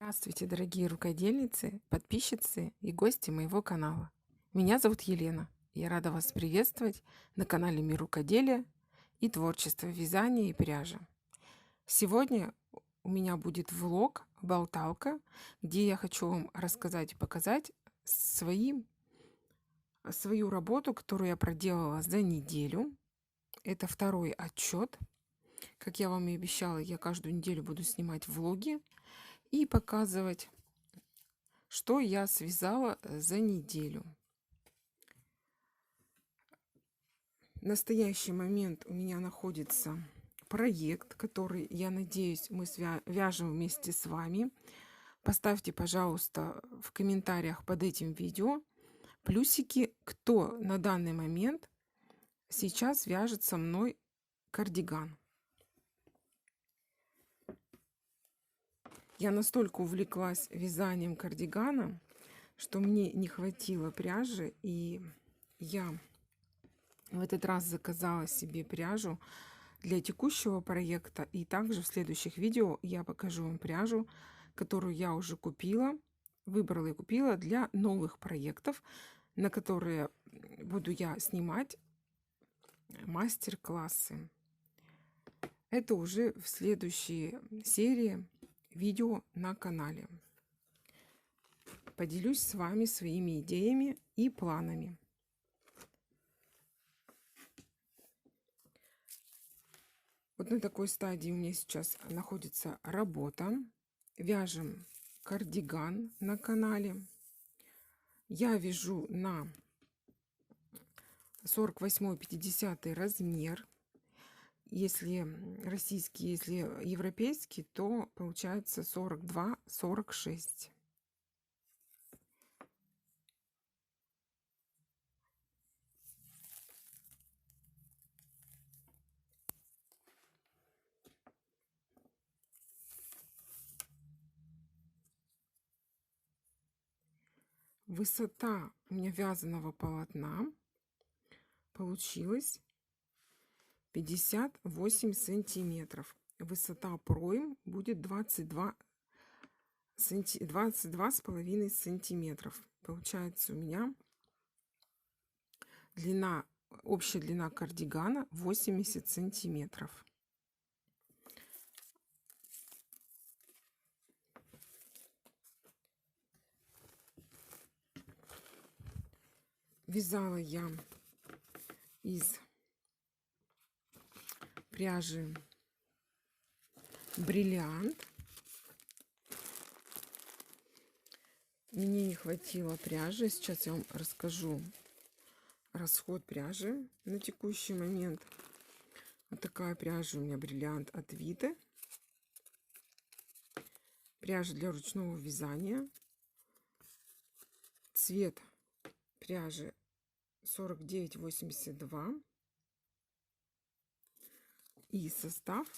Здравствуйте, дорогие рукодельницы, подписчицы и гости моего канала. Меня зовут Елена. Я рада вас приветствовать на канале Мир рукоделия и творчества вязания и пряжи. Сегодня у меня будет влог, болталка, где я хочу вам рассказать и показать свою работу, которую я проделала за неделю. Это второй отчет. Как я вам и обещала, я каждую неделю буду снимать влоги и показывать, что я связала за неделю. В настоящий момент у меня находится проект, который, я надеюсь, мы вяжем вместе с вами. Поставьте, пожалуйста, в комментариях под этим видео плюсики, кто на данный момент сейчас вяжет со мной кардиган. Я настолько увлеклась вязанием кардигана, что мне не хватило пряжи, и я в этот раз заказала себе пряжу для текущего проекта. И также в следующих видео я покажу вам пряжу, которую я уже выбрала и купила для новых проектов, на которые буду я снимать мастер-классы. Это уже в следующей серии видео на канале. Поделюсь с вами своими идеями и планами. Вот на такой стадии у меня сейчас находится работа. Вяжем кардиган на канале. Я вяжу на 48-50 размер. Если российский, если европейский, то получается 42-46. Высота у меня вязаного полотна получилась 58 сантиметров. Высота пройм будет 22,5 сантиметров. Получается у меня общая длина кардигана 80 сантиметров. Вязала я из пряжи бриллиант. Мне не хватило пряжи. Сейчас я вам расскажу расход пряжи на текущий момент. Вот такая пряжа у меня бриллиант от Виты. Пряжа для ручного вязания. Цвет пряжи 4982. И состав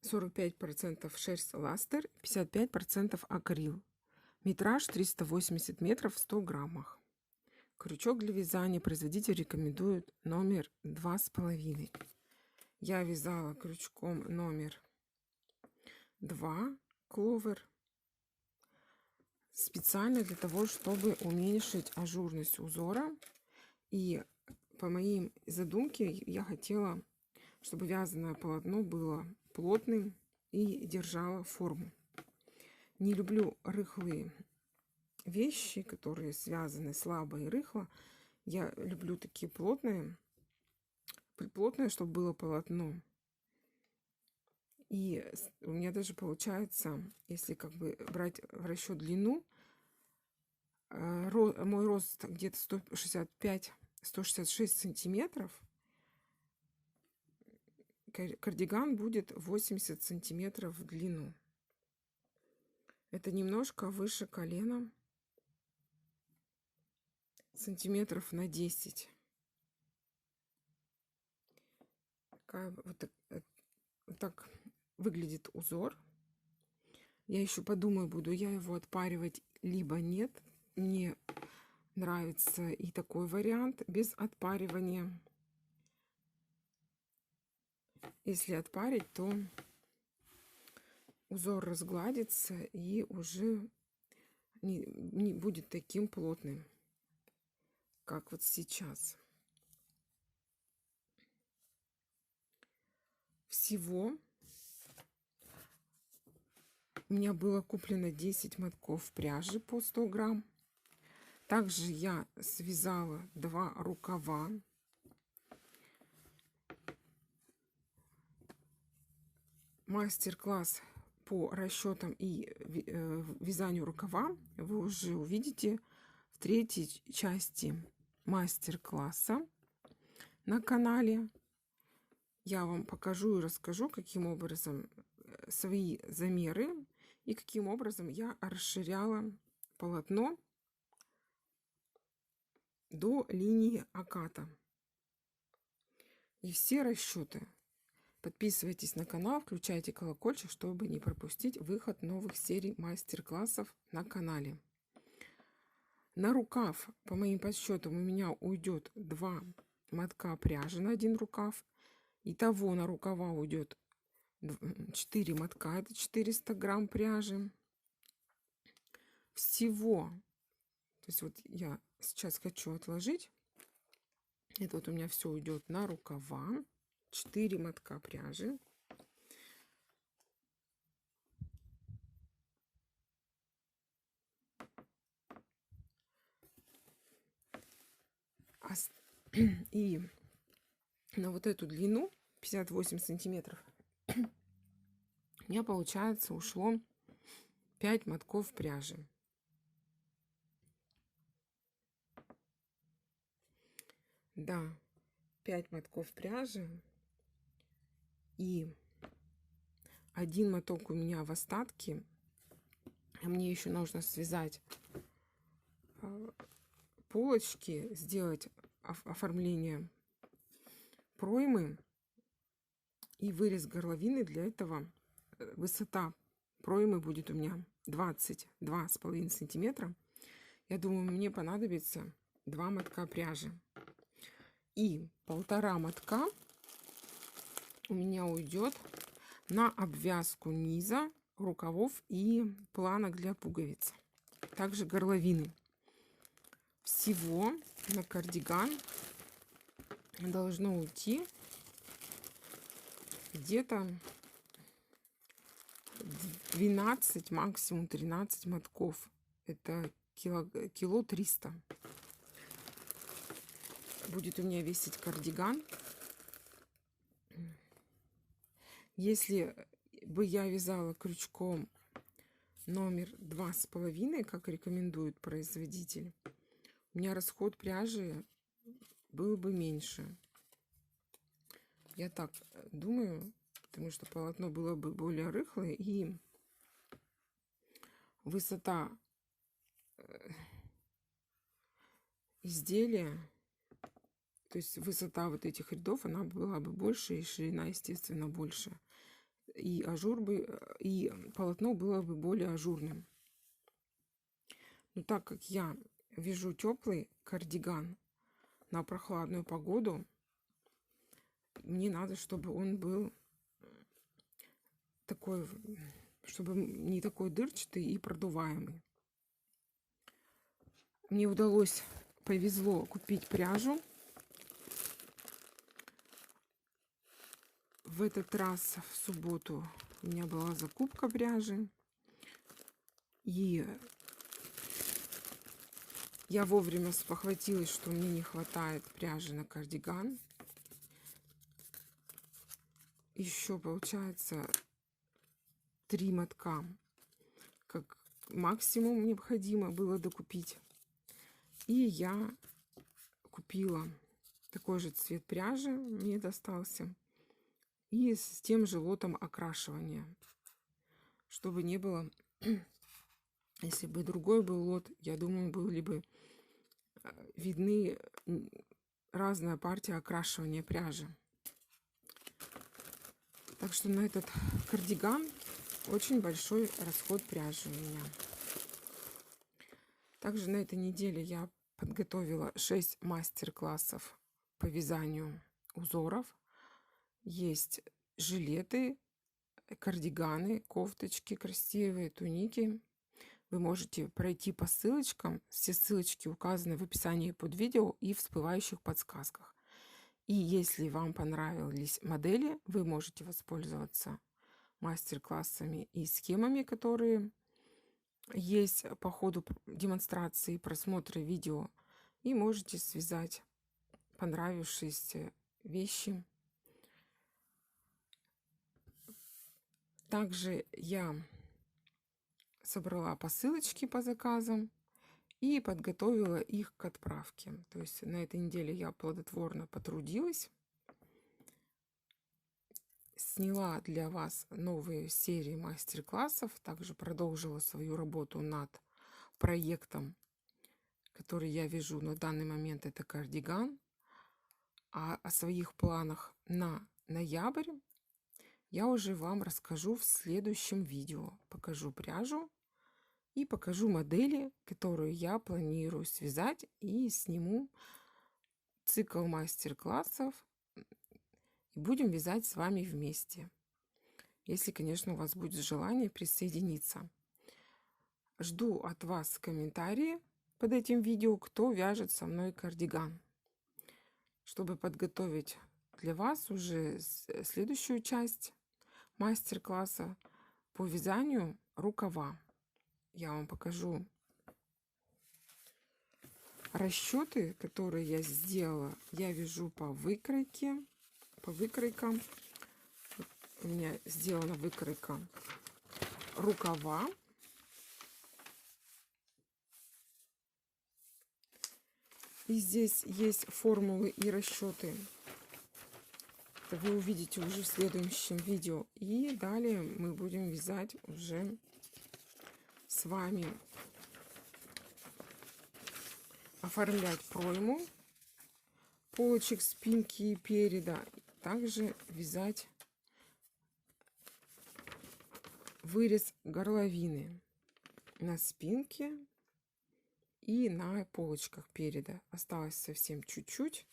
45% шерсть ластер, 55% акрил. Метраж 380 метров в 100 граммах. Крючок для вязания производитель рекомендует номер 2,5. Я вязала крючком номер 2 кловер. Специально для того, чтобы уменьшить ажурность узора. И по моей задумке я хотела, чтобы вязаное полотно было плотным и держало форму. Не люблю рыхлые вещи, которые связаны слабо и рыхло. Я люблю такие плотные, чтобы было полотно. И у меня даже получается, если как бы брать в расчет длину, мой рост где-то 165-166 сантиметров, кардиган будет 80 сантиметров в длину. Это немножко выше колена, сантиметров на 10. Вот так выглядит узор. Я еще подумаю, буду я его отпаривать либо нет. Мне нравится и такой вариант без отпаривания. если отпарить, то узор разгладится и уже не будет таким плотным, как вот сейчас. Всего у меня было куплено 10 мотков пряжи по 100 грамм. Также я связала 2 рукава. Мастер-класс по расчетам и вязанию рукава вы уже увидите в 3-й части мастер-класса на канале. Я вам покажу и расскажу, каким образом свои замеры и каким образом я расширяла полотно до линии оката. И все расчеты. Подписывайтесь на канал, включайте колокольчик, чтобы не пропустить выход новых серий мастер-классов на канале. На рукав, по моим подсчетам, у меня уйдет 2 мотка пряжи на один рукав. Итого на рукава уйдет 4 мотка, это 400 грамм пряжи. Всего, то есть вот я сейчас хочу отложить. Это вот у меня все уйдет на рукава. 4 мотка пряжи. И на вот эту длину 58 сантиметров у меня, получается, ушло 5 мотков пряжи. Да, 5 мотков пряжи. И один моток у меня в остатке. Мне еще нужно связать полочки, сделать оформление проймы и вырез горловины. Для этого высота проймы будет у меня 22,5 сантиметра. Я думаю, мне понадобится 2 мотка пряжи. И 1,5 мотка у меня уйдет на обвязку низа, рукавов и планок для пуговиц. Также горловины. Всего на кардиган должно уйти где-то 12, максимум 13 мотков. Это кило 300. Будет у меня весить кардиган. Если бы я вязала крючком номер 2,5, как рекомендует производитель, у меня расход пряжи был бы меньше. Я так думаю, потому что полотно было бы более рыхлое, и высота изделия, то есть высота вот этих рядов, она была бы больше, и ширина, естественно, больше. И ажур бы, и полотно было бы более ажурным. Но так как я вяжу теплый кардиган на прохладную погоду, мне надо, чтобы он был такой, чтобы не такой дырчатый и продуваемый. Мне повезло купить пряжу. В этот раз в субботу у меня была закупка пряжи. И я вовремя спохватилась, что мне не хватает пряжи на кардиган. Еще, получается, 3 мотка, как максимум необходимо было докупить. И я купила такой же цвет пряжи, мне достался. И с тем же лотом окрашивания. Чтобы не было... Если бы другой был лот, я думаю, были бы видны разная партия окрашивания пряжи. Так что на этот кардиган очень большой расход пряжи у меня. Также на этой неделе я подготовила 6 мастер-классов по вязанию узоров. Есть жилеты, кардиганы, кофточки красивые, туники. Вы можете пройти по ссылочкам. Все ссылочки указаны в описании под видео и в всплывающих подсказках. И если вам понравились модели, вы можете воспользоваться мастер-классами и схемами, которые есть по ходу демонстрации, просмотра видео. И можете связать понравившиеся вещи. Также я собрала посылочки по заказам и подготовила их к отправке. То есть на этой неделе я плодотворно потрудилась. Сняла для вас новые серии мастер-классов. Также продолжила свою работу над проектом, который я вяжу на данный момент. Это кардиган. А о своих планах на ноябрь я уже вам расскажу в следующем видео. Покажу пряжу и покажу модели, которую я планирую связать, и сниму цикл мастер-классов. И будем вязать с вами вместе. Если, конечно, у вас будет желание присоединиться. Жду от вас комментарии под этим видео, кто вяжет со мной кардиган, чтобы подготовить для вас уже следующую часть мастер-класса по вязанию рукава. Я вам покажу расчеты, которые я сделала. Я вяжу по выкройкам. У меня сделана выкройка рукава. И здесь есть формулы и расчеты. Это вы увидите уже в следующем видео. И далее мы будем вязать уже с вами, оформлять пройму полочек, спинки и переда. Также вязать вырез горловины на спинке и на полочках переда. Осталось совсем чуть-чуть.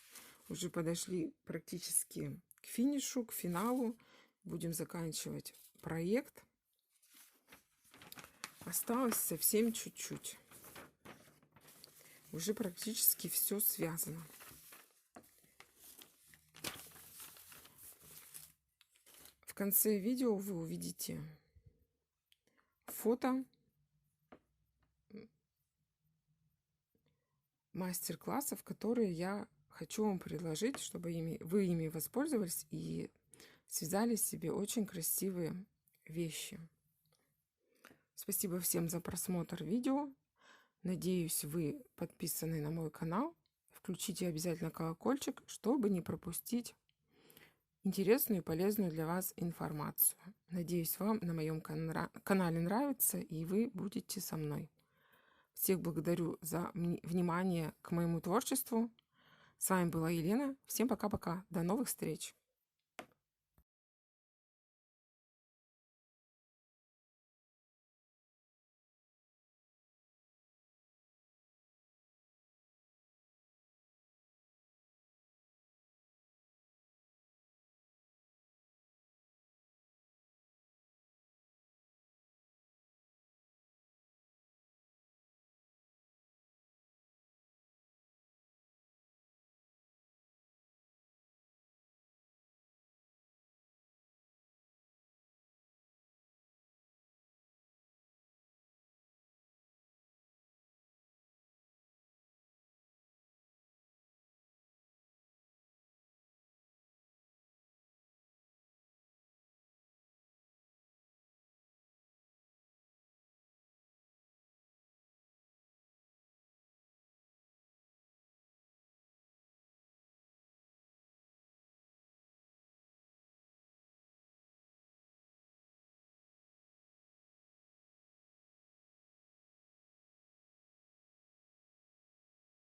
Уже подошли практически к финишу, к финалу. Будем заканчивать проект. Осталось совсем чуть-чуть. Уже практически все связано. В конце видео вы увидите фото мастер-классов, которые я хочу вам предложить, чтобы вы ими воспользовались и связали себе очень красивые вещи. Спасибо всем за просмотр видео. Надеюсь, вы подписаны на мой канал. Включите обязательно колокольчик, чтобы не пропустить интересную и полезную для вас информацию. Надеюсь, вам на моем канале нравится, и вы будете со мной. Всех благодарю за внимание к моему творчеству. С вами была Елена. Всем пока-пока. До новых встреч.